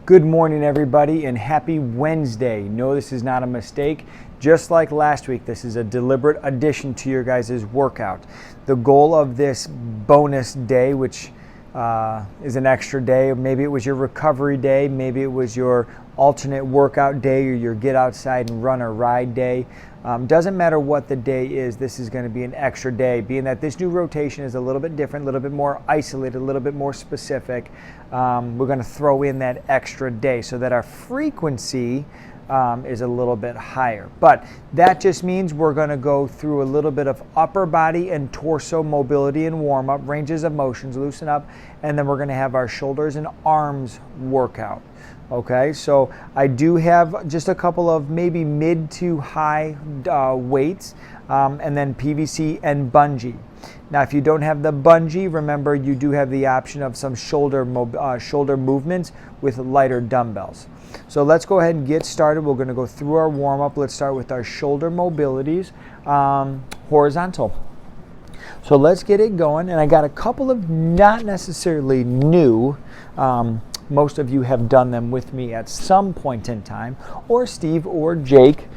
Good morning, everybody, and happy Wednesday. No, this is not a mistake. Just like last week, this is a deliberate addition to your guys' workout. The goal of this bonus day, which is an extra day, maybe it was your recovery day, maybe it was your alternate workout day or your get outside and run or ride day. Doesn't matter what the day is, this is going to be an extra day, being that this new rotation is a little bit different, a little bit more isolated, a little bit more specific. We're going to throw in that extra day so that our frequency is a little bit higher. But that just means we're going to go through a little bit of upper body and torso mobility and warm up, ranges of motions, loosen up, and then we're going to have our shoulders and arms workout. Okay, so I do have just a couple of maybe mid to high weights, and then PVC and bungee. Now, if you don't have the bungee, remember you do have the option of some shoulder movements with lighter dumbbells. So let's go ahead and get started. We're going to go through our warm-up. Let's start with our shoulder mobilities, horizontal. So let's get it going. And I got a couple of not necessarily new. Most of you have done them with me at some point in time, or Steve or Jake,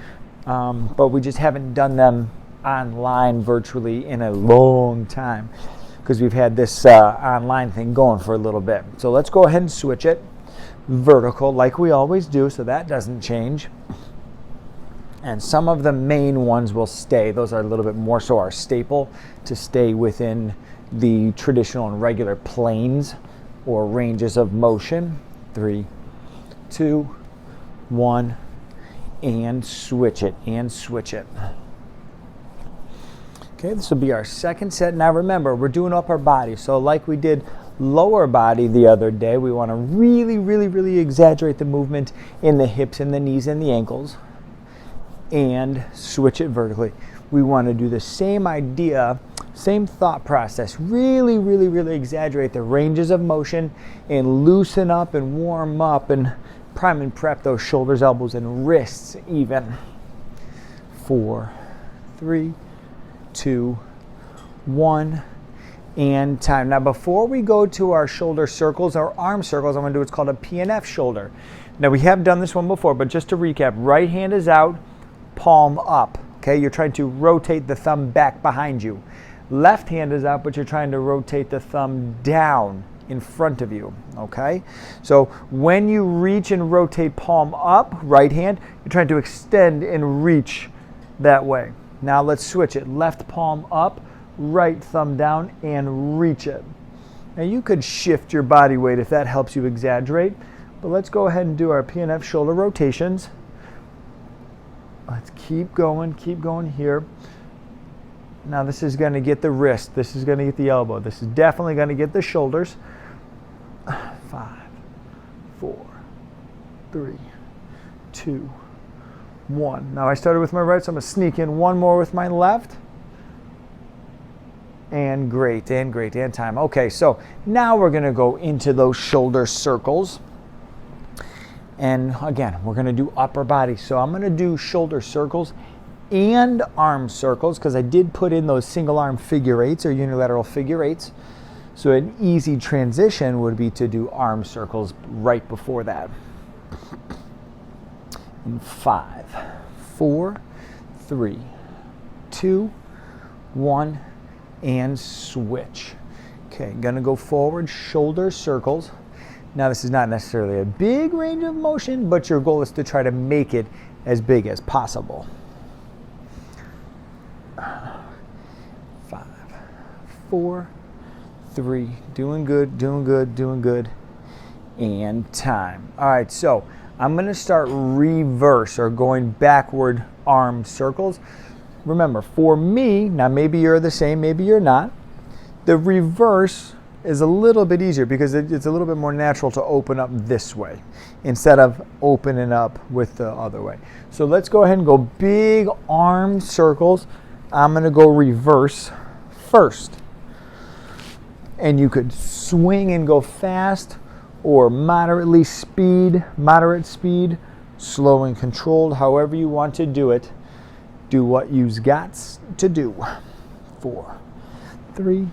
but we just haven't done them online virtually in a long time because we've had this online thing going for a little bit. So let's go ahead and switch it vertical like we always do, so that doesn't change. And some of the main ones will stay. Those are a little bit more so our staple to stay within the traditional and regular planes or ranges of motion. 3, 2, 1, and switch it, and switch it. Okay, this will be our second set. Now remember, we're doing upper body. So like we did lower body the other day, we want to really exaggerate the movement in the hips and the knees and the ankles and switch it vertically. We want to do the same idea, same thought process, really exaggerate the ranges of motion and loosen up and warm up and prime and prep those shoulders, elbows, and wrists even. 4, 3, 2, 1, and time. Now before we go to our shoulder circles, our arm circles, I'm going to do what's called a PNF shoulder. Now we have done this one before, but just to recap, right hand is out, palm up. Okay, you're trying to rotate the thumb back behind you. Left hand is out, but you're trying to rotate the thumb down in front of you. Okay, so when you reach and rotate palm up, right hand, you're trying to extend and reach that way. Now let's switch it. Left palm up, right thumb down, and reach it. Now you could shift your body weight if that helps you exaggerate, but let's go ahead and do our PNF shoulder rotations. Let's keep going here. Now this is going to get the wrist, this is going to get the elbow, this is definitely going to get the shoulders. 5, 4, 3, 2, 1. Now I started with my right, so I'm going to sneak in one more with my left. And great, and time. Okay, so now we're going to go into those shoulder circles. And again, we're going to do upper body. So I'm going to do shoulder circles and arm circles because I did put in those single arm figure eights or unilateral figure eights. So an easy transition would be to do arm circles right before that. In 5, 4, 3, 2, 1, and switch. Okay, gonna go forward, shoulder circles. Now this is not necessarily a big range of motion, but your goal is to try to make it as big as possible. 5, 4, 3, doing good, and time. All right, so I'm gonna start reverse or going backward arm circles. Remember, for me, now maybe you're the same, maybe you're not, the reverse is a little bit easier because it's a little bit more natural to open up this way instead of opening up with the other way. So let's go ahead and go big arm circles. I'm going to go reverse first. And you could swing and go fast or moderate speed, slow and controlled, however you want to do it. Do what you've got to do. 4, 3,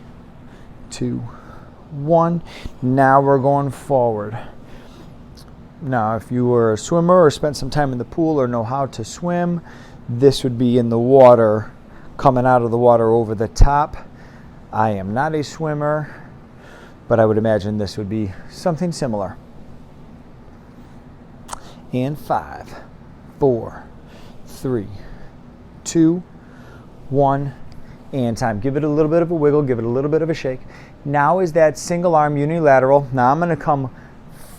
2, 1. Now we're going forward. Now, if you were a swimmer or spent some time in the pool or know how to swim, this would be in the water, coming out of the water over the top. I am not a swimmer, but I would imagine this would be something similar. And 5, 4, 3, 2, 1, and time. Give it a little bit of a wiggle, give it a little bit of a shake. Now is that single arm unilateral. Now I'm going to come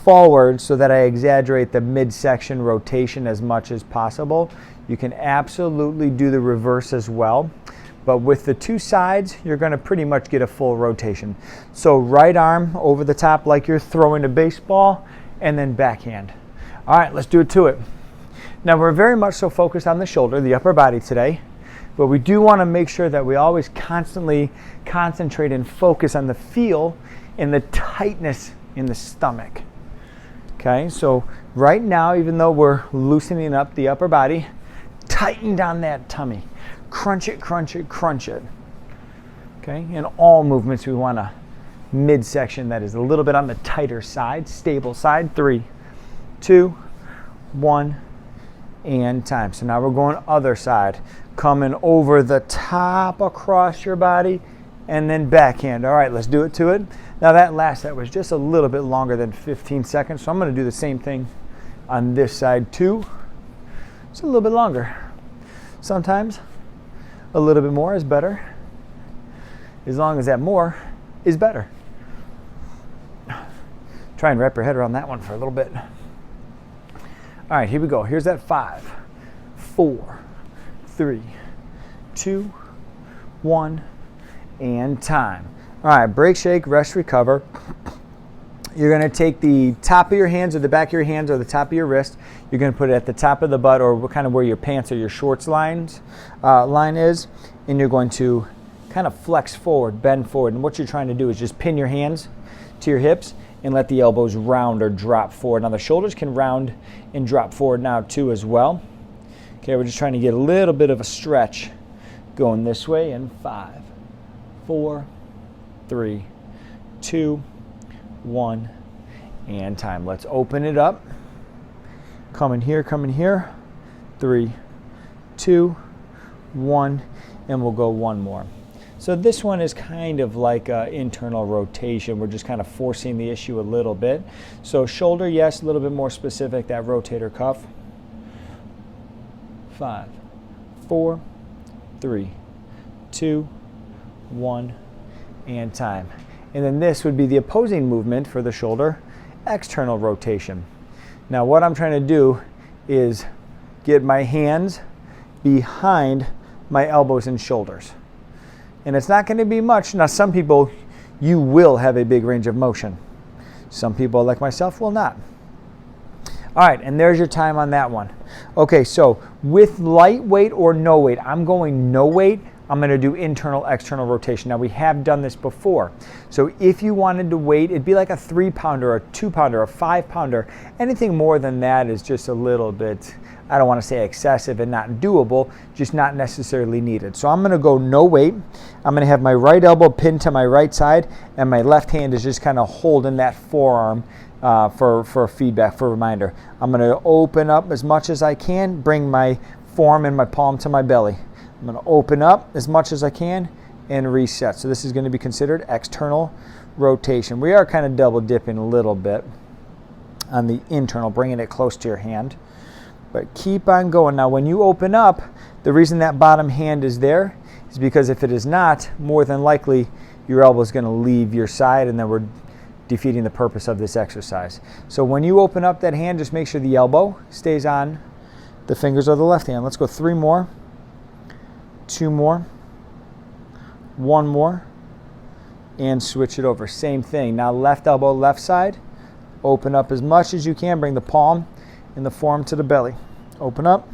forward so that I exaggerate the midsection rotation as much as possible. You can absolutely do the reverse as well, but with the two sides, you're going to pretty much get a full rotation. So right arm over the top like you're throwing a baseball, and then backhand. All right, let's do it to it. Now we're very much so focused on the shoulder, the upper body today, but we do want to make sure that we always constantly concentrate and focus on the feel and the tightness in the stomach. Okay, so right now, even though we're loosening up the upper body, tighten down that tummy. Crunch it, crunch it, crunch it. Okay, in all movements, we want a midsection that is a little bit on the tighter side, stable side. 3, 2, 1, and time. So now we're going other side. Coming over the top across your body, and then backhand. All right, let's do it to it. Now that was just a little bit longer than 15 seconds, so I'm going to do the same thing on this side too. It's a little bit longer. Sometimes a little bit more is better, as long as that more is better. Try and wrap your head around that one for a little bit. All right, here we go. Here's that 5, 4, 3, 2, 1, and time. All right, break, shake, rest, recover. You're going to take the top of your hands or the back of your hands or the top of your wrist. You're going to put it at the top of the butt or kind of where your pants or your shorts line is. And you're going to kind of flex forward, bend forward. And what you're trying to do is just pin your hands to your hips and let the elbows round or drop forward. Now the shoulders can round and drop forward now too as well. Okay, we're just trying to get a little bit of a stretch going this way. In 5, 4, 3, 2, 1, and time. Let's open it up. Come in here, 3, 2, 1, and we'll go one more. So this one is kind of like an internal rotation. We're just kind of forcing the issue a little bit. So shoulder, yes, a little bit more specific, that rotator cuff. 5, 4, 3, 2, 1, and time. And then this would be the opposing movement for the shoulder, external rotation. Now what I'm trying to do is get my hands behind my elbows and shoulders. And it's not going to be much. Now some people, you will have a big range of motion. Some people, like myself, will not. All right, and there's your time on that one. Okay, so with light weight or no weight, I'm going no weight. I'm going to do internal, external rotation. Now we have done this before. So if you wanted to weight, it'd be like a 3-pounder, a 2-pounder, a 5-pounder. Anything more than that is just a little bit, I don't want to say excessive and not doable, just not necessarily needed. So I'm going to go no weight. I'm going to have my right elbow pinned to my right side, and my left hand is just kind of holding that forearm for feedback, for a reminder. I'm going to open up as much as I can, bring my forearm and my palm to my belly. I'm going to open up as much as I can and reset. So this is going to be considered external rotation. We are kind of double dipping a little bit on the internal, bringing it close to your hand. But keep on going. Now when you open up, the reason that bottom hand is there is because if it is not, more than likely your elbow is going to leave your side, and then we're defeating the purpose of this exercise. So when you open up that hand, just make sure the elbow stays on the fingers of the left hand. Let's go 3 more. 2 more, 1 more, and switch it over. Same thing. Now left elbow, left side. Open up as much as you can. Bring the palm and the forearm to the belly. Open up,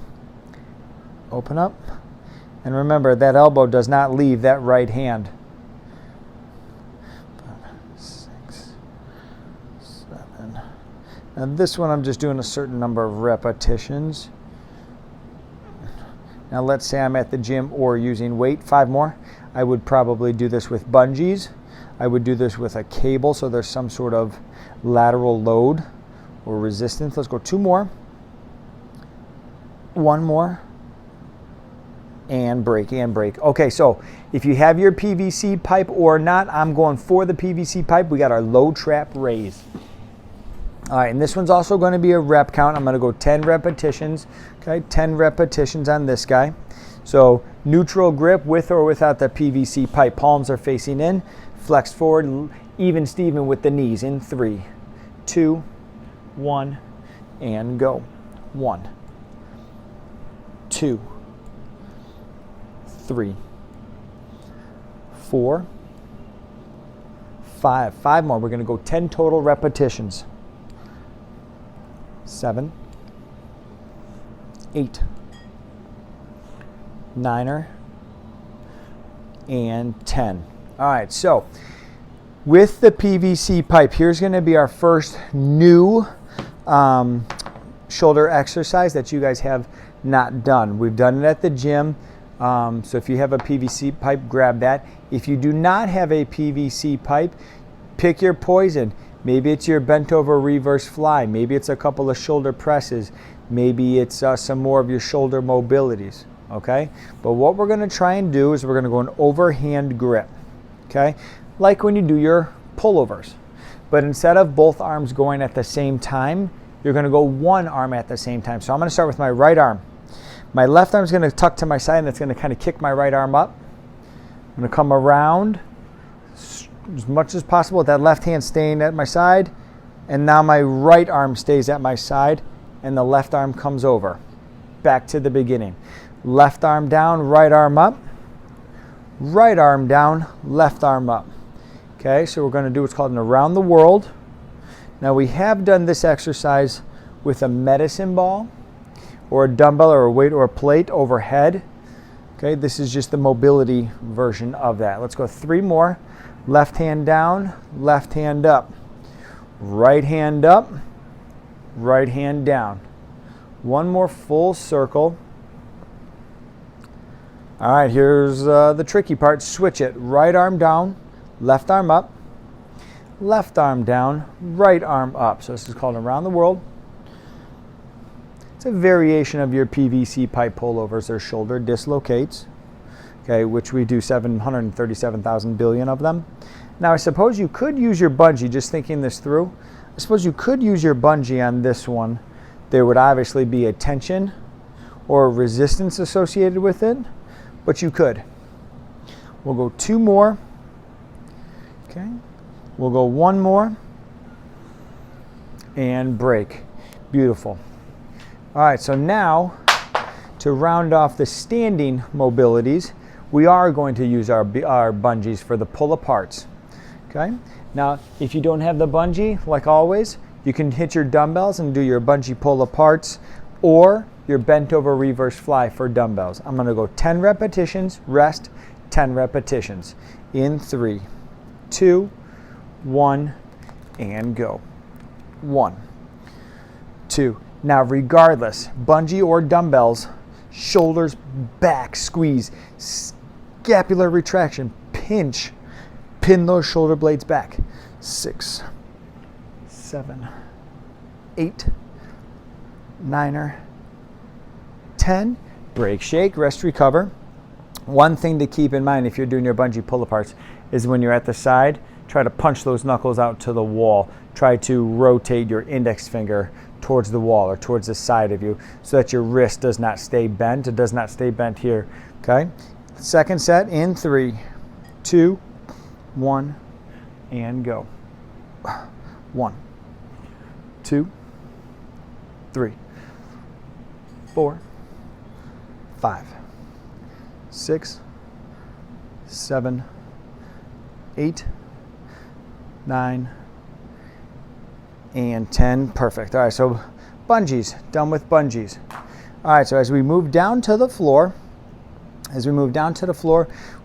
and remember that elbow does not leave that right hand. 5, 6, 7. Now this one I'm just doing a certain number of repetitions. Now let's say I'm at the gym or using weight. 5 more. I would probably do this with bungees. I would do this with a cable, so there's some sort of lateral load or resistance. Let's go 2 more. 1 more. And break, and break. Okay, so if you have your PVC pipe or not, I'm going for the PVC pipe. We got our low trap raise. All right, and this one's also going to be a rep count. I'm going to go 10 repetitions. Okay, 10 repetitions on this guy. So neutral grip with or without the PVC pipe. Palms are facing in. Flex forward, even Steven with the knees in 3, 2, 1, and go. 1, 2, 3, 4, 5. 5 more. We're going to go 10 total repetitions. 7, 8, 9, and 10. All right, so with the PVC pipe, here's going to be our first new shoulder exercise that you guys have not done. We've done it at the gym. So if you have a PVC pipe, grab that. If you do not have a PVC pipe, pick your poison. Maybe it's your bent over reverse fly. Maybe it's a couple of shoulder presses. Maybe it's some more of your shoulder mobilities. Okay? But what we're going to try and do is we're going to go an overhand grip. Okay? Like when you do your pullovers. But instead of both arms going at the same time, you're going to go one arm at the same time. So I'm going to start with my right arm. My left arm is going to tuck to my side, and that's going to kind of kick my right arm up. I'm going to come around as much as possible with that left hand staying at my side. And now my right arm stays at my side, and the left arm comes over. Back to the beginning. Left arm down, right arm up. Right arm down, left arm up. Okay, so we're going to do what's called an around the world. Now we have done this exercise with a medicine ball, or a dumbbell, or a weight, or a plate overhead. Okay, this is just the mobility version of that. Let's go 3 more. Left hand down, left hand up. Right hand up, right hand down. 1 more full circle. All right, here's the tricky part. Switch it. Right arm down, left arm up. Left arm down, right arm up. So this is called around the world. It's a variation of your PVC pipe pullovers or shoulder dislocates, okay, which we do 737,000 billion of them. Now I suppose you could use your bungee, just thinking this through, I suppose you could use your bungee on this one. There would obviously be a tension or a resistance associated with it, but you could. We'll go 2 more. Okay. We'll go 1 more and break. Beautiful. All right, so now to round off the standing mobilities, we are going to use our bungees for the pull aparts. Okay. Now, if you don't have the bungee, like always, you can hit your dumbbells and do your bungee pull aparts, or your bent over reverse fly for dumbbells. I'm going to go 10 repetitions, rest, 10 repetitions. In 3, 2, 1, and go. 1, 2. Now, regardless, bungee or dumbbells, shoulders back, squeeze, scapular retraction, pinch, pin those shoulder blades back. 6, 7, 8, 9, 10. Break, shake, rest, recover. One thing to keep in mind if you're doing your bungee pull aparts is when you're at the side, try to punch those knuckles out to the wall. Try to rotate your index finger towards the wall or towards the side of you so that your wrist does not stay bent. It does not stay bent here. Okay? Second set in 3, 2, 1, and go. 1, 2, 3, 4, 5, 6, 7, 8, 9, and 10. Perfect. All right, so bungees, done with bungees. All right, so as we move down to the floor,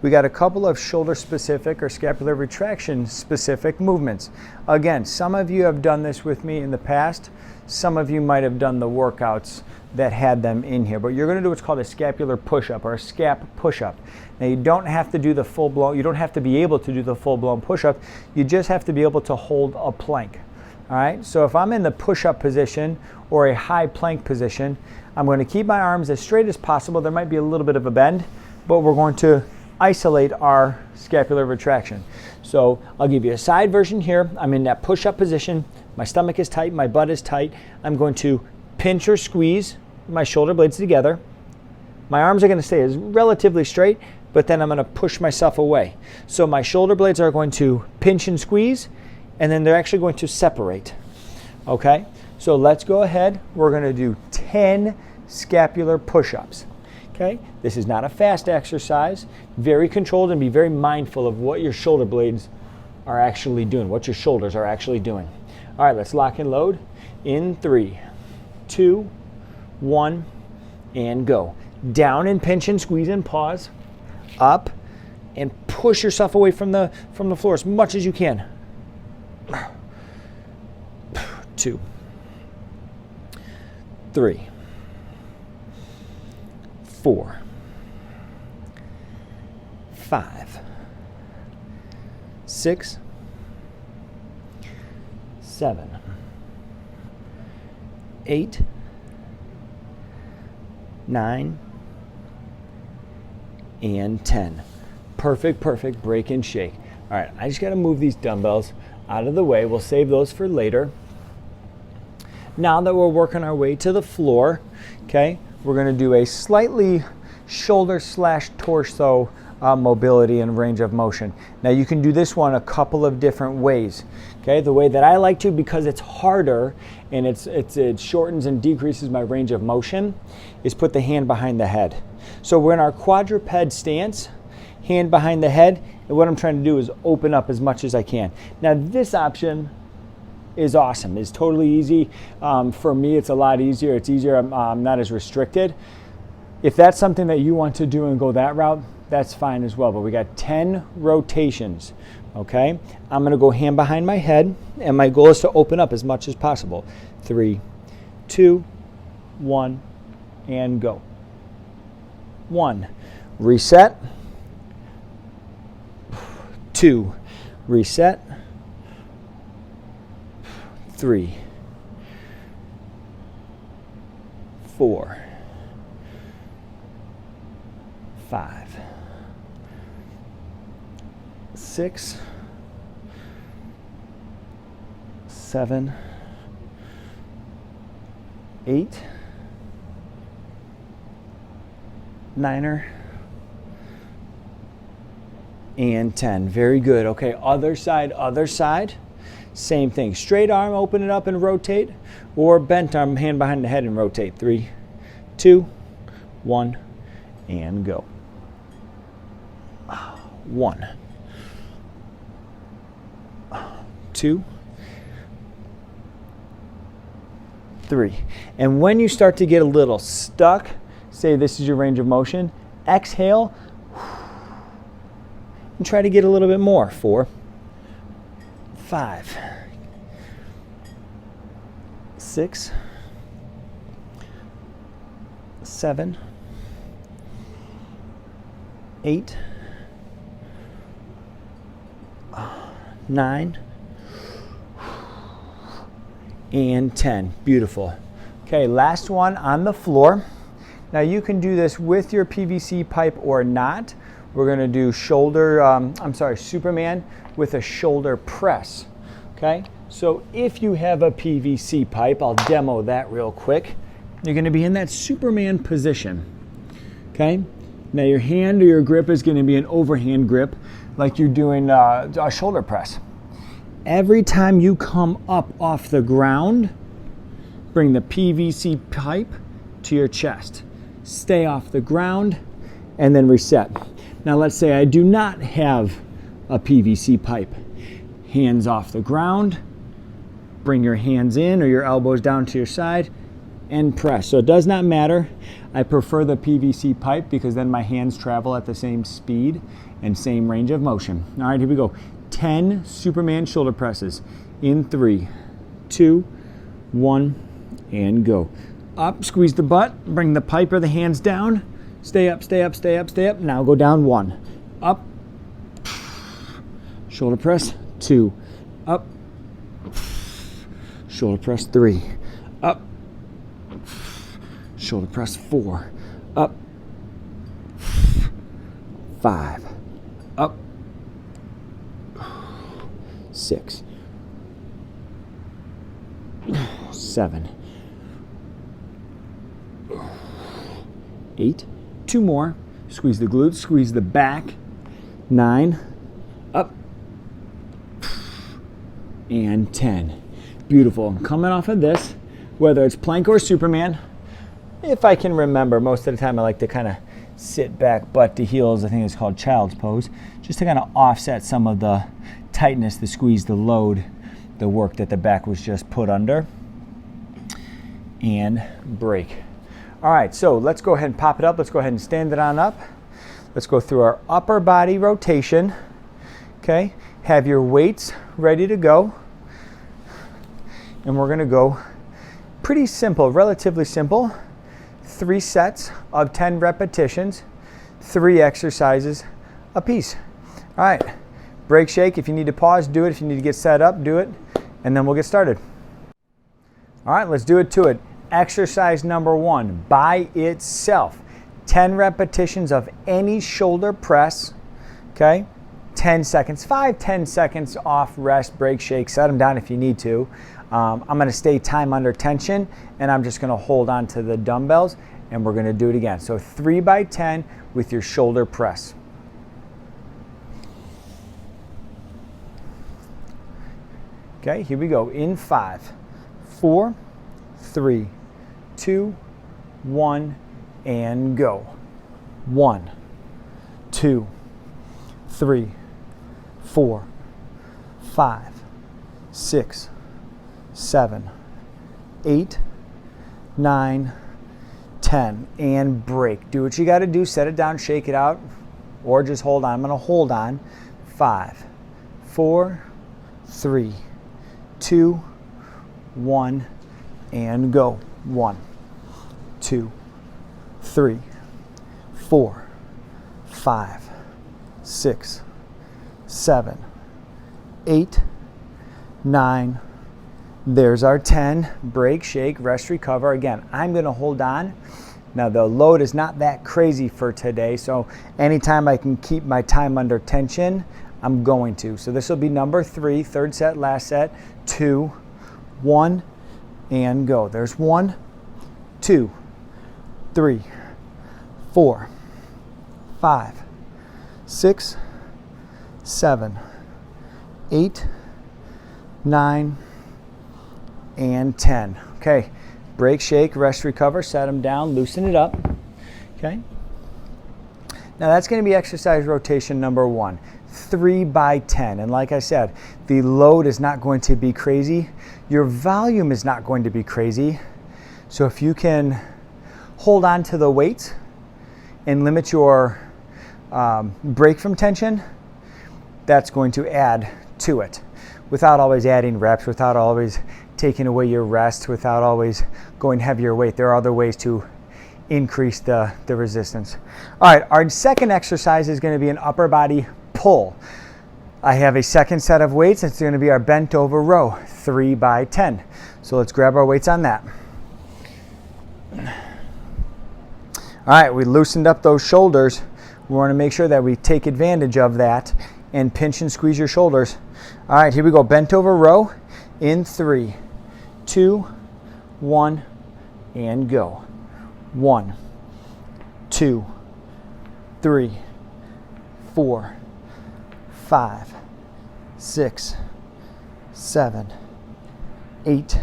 we got a couple of shoulder specific or scapular retraction specific movements. Again, some of you have done this with me in the past. Some of you might have done the workouts that had them in here, but you're going to do what's called a scapular push-up or a scap push-up. Now you don't have to do the full-blown, you don't have to be able to do the full-blown push-up. You just have to be able to hold a plank. All right, so if I'm in the push-up position or a high plank position, I'm going to keep my arms as straight as possible. There might be a little bit of a bend, but we're going to isolate our scapular retraction. So I'll give you a side version here. I'm in that push-up position. My stomach is tight, my butt is tight. I'm going to pinch or squeeze my shoulder blades together. My arms are going to stay as relatively straight, but then I'm going to push myself away. So my shoulder blades are going to pinch and squeeze, and then they're actually going to separate. Okay, so let's go ahead. We're going to do 10 scapular push-ups. Okay, this is not a fast exercise. Very controlled, and be very mindful of what your shoulder blades are actually doing, what your shoulders are actually doing. All right, let's lock and load. In 3, 2, 1, and go. Down and pinch and squeeze and pause. Up and push yourself away from the floor as much as you can. 2, 3, 4, 5, 6, 7, 8, 9, and 10. Perfect, perfect. Break and shake. All right, I just got to move these dumbbells out of the way. We'll save those for later. Now that we're working our way to the floor, okay, we're going to do a slightly shoulder/torso mobility and range of motion. Now you can do this one a couple of different ways. Okay, the way that I like to, because it's harder and it shortens and decreases my range of motion, is put the hand behind the head. So we're in our quadruped stance, hand behind the head, and what I'm trying to do is open up as much as I can. Now this option is awesome. It's totally easy. For me, it's a lot easier. It's easier. I'm not as restricted. If that's something that you want to do and go that route, that's fine as well. But we got 10 rotations. Okay, I'm going to go hand behind my head, and my goal is to open up as much as possible. 3, 2, 1, and go. 1, reset. 2, reset. 3, 4, 5, 6, 7, 8, 9, and 10. Very good. Okay, other side, other side. Same thing. Straight arm, open it up and rotate, or bent arm, hand behind the head and rotate. 3, 2, 1, and go. 1, 2, 3. And when you start to get a little stuck, say this is your range of motion, exhale and try to get a little bit more. 4, 5, 6, 7, 8, 9, and 10. Beautiful. Okay, last one on the floor. Now you can do this with your PVC pipe or not. We're going to do Superman with a shoulder press. Okay, so if you have a PVC pipe, I'll demo that real quick. You're going to be in that Superman position. Okay, now your hand or your grip is going to be an overhand grip, like you're doing a shoulder press. Every time you come up off the ground, bring the PVC pipe to your chest. Stay off the ground and then reset. Now let's say I do not have a PVC pipe. Hands off the ground, bring your hands in or your elbows down to your side and press. So it does not matter. I prefer the PVC pipe because then my hands travel at the same speed and same range of motion. All right, here we go. 10 Superman shoulder presses in 3, 2, 1, and go. Up, squeeze the butt, bring the pipe or the hands down. Stay up, stay up, stay up, stay up. Now go down 1. Up. Shoulder press. 2. Up. shoulder press 3, up, shoulder press 4, up, 5, up, 6, 7, 8, 2 more, squeeze the glutes, squeeze the back, 9, up, and 10. Beautiful. I'm coming off of this, whether it's plank or Superman. If I can remember, most of the time I like to kind of sit back, butt to heels. I think it's called child's pose, just to kind of offset some of the tightness, the squeeze, the load, the work that the back was just put under. And break. All right, so let's go ahead and pop it up. Let's go ahead and stand it on up. Let's go through our upper body rotation. Okay, have your weights ready to go. And we're gonna go pretty simple, relatively simple. 3 sets of 10 repetitions, 3 exercises a piece. All right, break, shake. If you need to pause, do it. If you need to get set up, do it. And then we'll get started. All right, let's do it to it. Exercise number 1, by itself. 10 repetitions of any shoulder press, okay? 10 seconds, 5-10 seconds off, rest, break, shake, set them down if you need to. I'm gonna stay time under tension, and I'm just gonna hold on to the dumbbells, and we're gonna do it again. So 3 by 10 with your shoulder press. Okay, here we go. In 5, 4, 3, 2, 1, and go. 1, 2, 3, 4, 5, 6, 7, 8, 9, 10, and break. Do what you got to do. Set it down, shake it out, or just hold on. I'm going to hold on. 5, 4, 3, 2, 1, and go. 1, 2, 3, 4, 5, 6, 7, 8, 9. There's our 10. Break, shake, rest, recover. Again, I'm going to hold on. Now the load is not that crazy for today, so anytime I can keep my time under tension, I'm going to. So this will be number 3, third set, last set. 2, 1, and go. There's 1, 2, 3, 4, 5, 6, 7, 8, 9, and 10. Okay, break, shake, rest, recover, set them down, loosen it up. Okay. Now that's going to be exercise rotation number 1, 3 by 10. And like I said, the load is not going to be crazy. Your volume is not going to be crazy. So if you can hold on to the weight and limit your break from tension, that's going to add to it without always adding reps, without always taking away your rest, without always going heavier weight. There are other ways to increase the resistance. All right, our second exercise is going to be an upper body pull. I have a second set of weights. It's going to be our bent over row, 3 by 10. So let's grab our weights on that. All right, we loosened up those shoulders. We want to make sure that we take advantage of that and pinch and squeeze your shoulders. All right, here we go. Bent over row in 3, 2, 1, and go. 1, 2, 3, 4, 5, 6, 7, 8,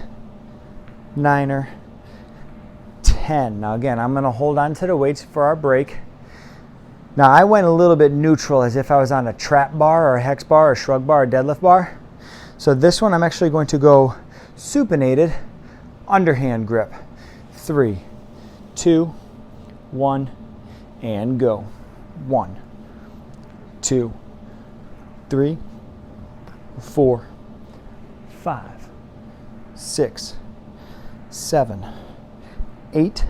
9, 10. Now again, I'm going to hold on to the weights for our break. Now I went a little bit neutral, as if I was on a trap bar or a hex bar or shrug bar or deadlift bar. So this one I'm actually going to go supinated underhand grip. 3, 2, 1, and go. 1, 2, 3, 4, 5, 6, 7, 8,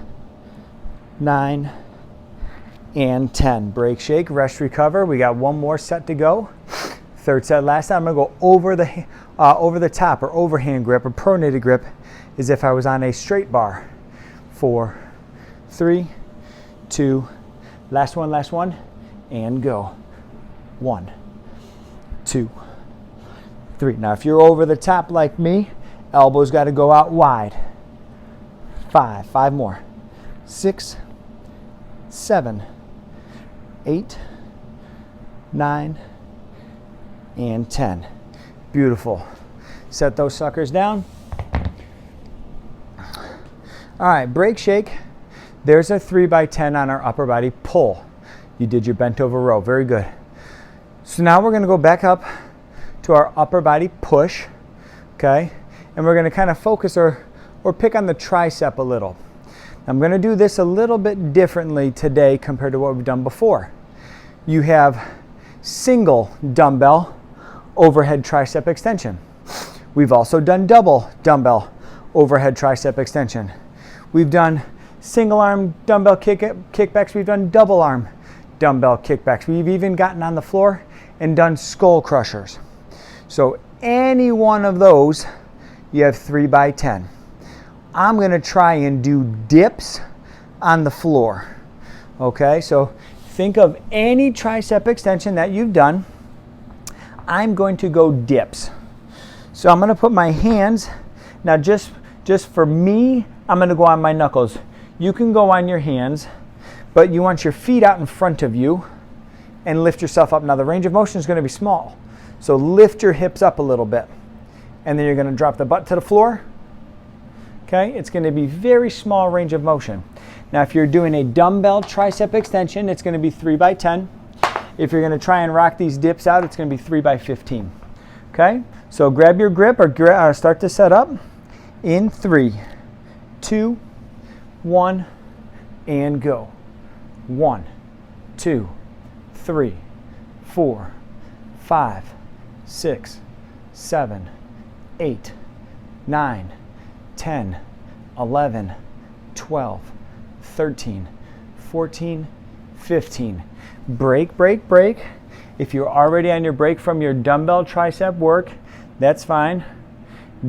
9, and 10. Break, shake, rest, recover. We got one more set to go. Third set last time. I'm gonna go over the top or overhand grip or pronated grip as if I was on a straight bar. 4, 3, 2, last one, and go. 1, 2, 3. Now if you're over the top like me, elbows got to go out wide. 5 more. 6, 7, 8, 9, and 10. Beautiful. Set those suckers down. All right, break shake. There's a 3 by 10 on our upper body pull. You did your bent over row. Very good. So now we're going to go back up to our upper body push. Okay? And we're going to kind of focus or pick on the tricep a little. I'm going to do this a little bit differently today compared to what we've done before. You have single dumbbell overhead tricep extension. We've also done double dumbbell overhead tricep extension. We've done single arm dumbbell kickbacks. We've done double arm dumbbell kickbacks. We've even gotten on the floor and done skull crushers. So any one of those, you have 3 by 10. I'm going to try and do dips on the floor. Okay, so think of any tricep extension that you've done. I'm going to go dips. So I'm going to put my hands, now just for me, I'm going to go on my knuckles. You can go on your hands, but you want your feet out in front of you and lift yourself up. Now the range of motion is going to be small, so lift your hips up a little bit. And then you're going to drop the butt to the floor. Okay, it's going to be very small range of motion. Now if you're doing a dumbbell tricep extension, it's going to be 3 by 10. If you're going to try and rock these dips out, it's going to be 3 by 15. Okay, so grab your grip or start to set up in 3, 2, 1, and go. 1, 2, 3, 4, 5, 6, 7, 8, 9, 10, 11, 12, 13, 14, 15. Break, break, break. If you're already on your break from your dumbbell tricep work, that's fine.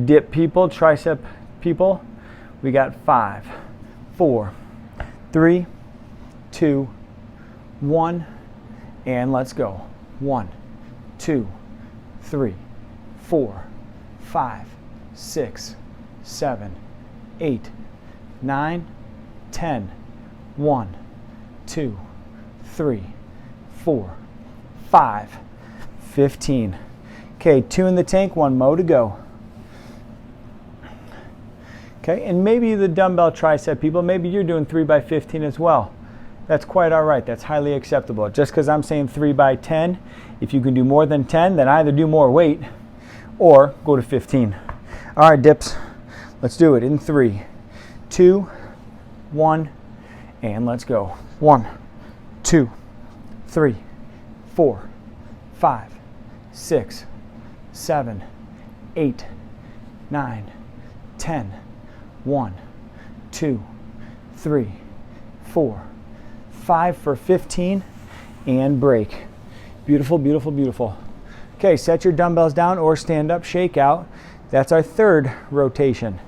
Dip people, tricep people, we got 5, 4, 3, 2, 1, and let's go. 1, 2, 3, 4, 5, 6, 7, 8, 9, 10. 1, 2, 3, 4, 5, 15. Okay, 2 in the tank, 1 more to go. Okay, and maybe the dumbbell tricep people, maybe you're doing 3 by 15 as well. That's quite all right. That's highly acceptable. Just because I'm saying 3 by 10, if you can do more than 10, then either do more weight or go to 15. All right, dips. Let's do it in 3, 2, 1, and let's go. 1, 2, 3, 4, 5, 6, 7, 8, 9, 10. 1, 2, 3, 4, 5 for 15, and break. Beautiful, beautiful, beautiful. Okay, set your dumbbells down or stand up, shake out. That's our 3rd rotation.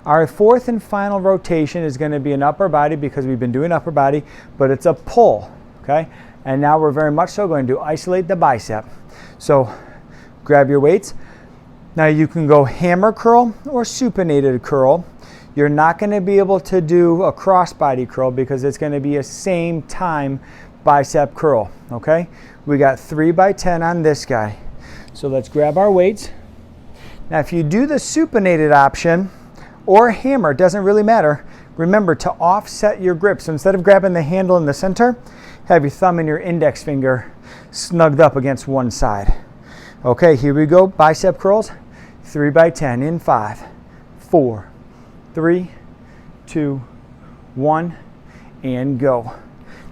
Our 4th and final rotation is going to be an upper body because we've been doing upper body, but it's a pull, okay? And now we're very much so going to isolate the bicep. So grab your weights. Now you can go hammer curl or supinated curl. You're not going to be able to do a crossbody curl because it's going to be a same time bicep curl, okay? We got 3 by 10 on this guy. So let's grab our weights. Now if you do the supinated option or hammer, it doesn't really matter. Remember to offset your grip. So instead of grabbing the handle in the center, have your thumb and your index finger snugged up against one side. Okay, here we go. Bicep curls, 3 by 10 in 5, 4, 3, 2, 1, and go.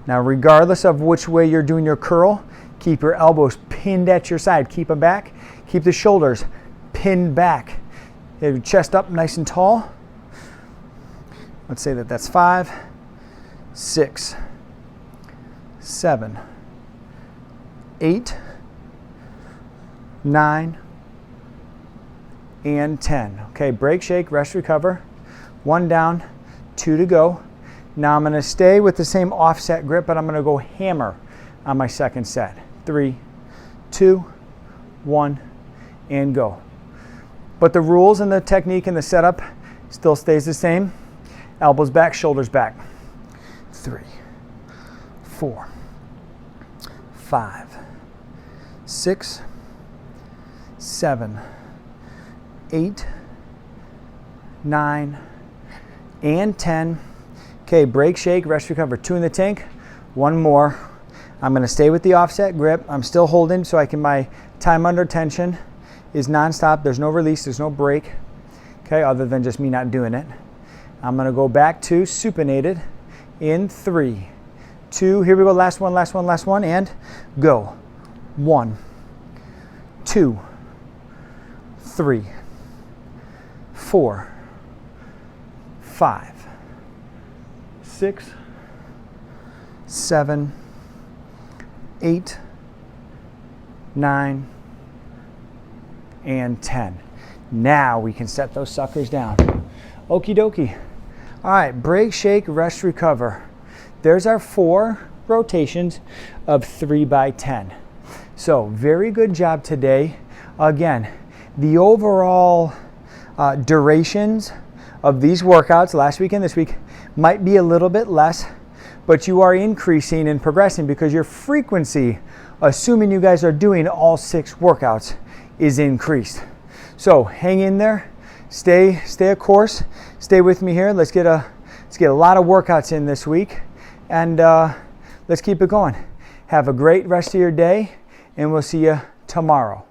Now regardless of which way you're doing your curl, keep your elbows pinned at your side. Keep them back. Keep the shoulders pinned back. Have your chest up nice and tall. Let's say that's 5, 6, 7, 8, 9, and 10. Okay, break, shake, rest, recover. 1 down, 2 to go. Now I'm going to stay with the same offset grip, but I'm going to go hammer on my second set. 3, 2, 1, and go. But the rules and the technique and the setup still stays the same. Elbows back, shoulders back. 3, 4, 5, 6, 7, 8, 9, and 10. Okay, break, shake, rest, recover. 2 in the tank, 1 more. I'm going to stay with the offset grip. I'm still holding so my time under tension is nonstop. There's no release, there's no break. Okay, other than just me not doing it. I'm going to go back to supinated in 3, 2, here we go, last one, and go. 1, 2, 3, 4, 5, 6, 7, 8, 9, and 10. Now we can set those suckers down. Okie dokie. All right, break, shake, rest, recover. There's our 4 rotations of 3 by 10. So very good job today. Again, the overall durations of these workouts last week and this week might be a little bit less, but you are increasing and progressing because your frequency, assuming you guys are doing all 6 workouts, is increased. So hang in there, stay a course, stay with me here. Let's get a lot of workouts in this week, and let's keep it going. Have a great rest of your day, and we'll see you tomorrow.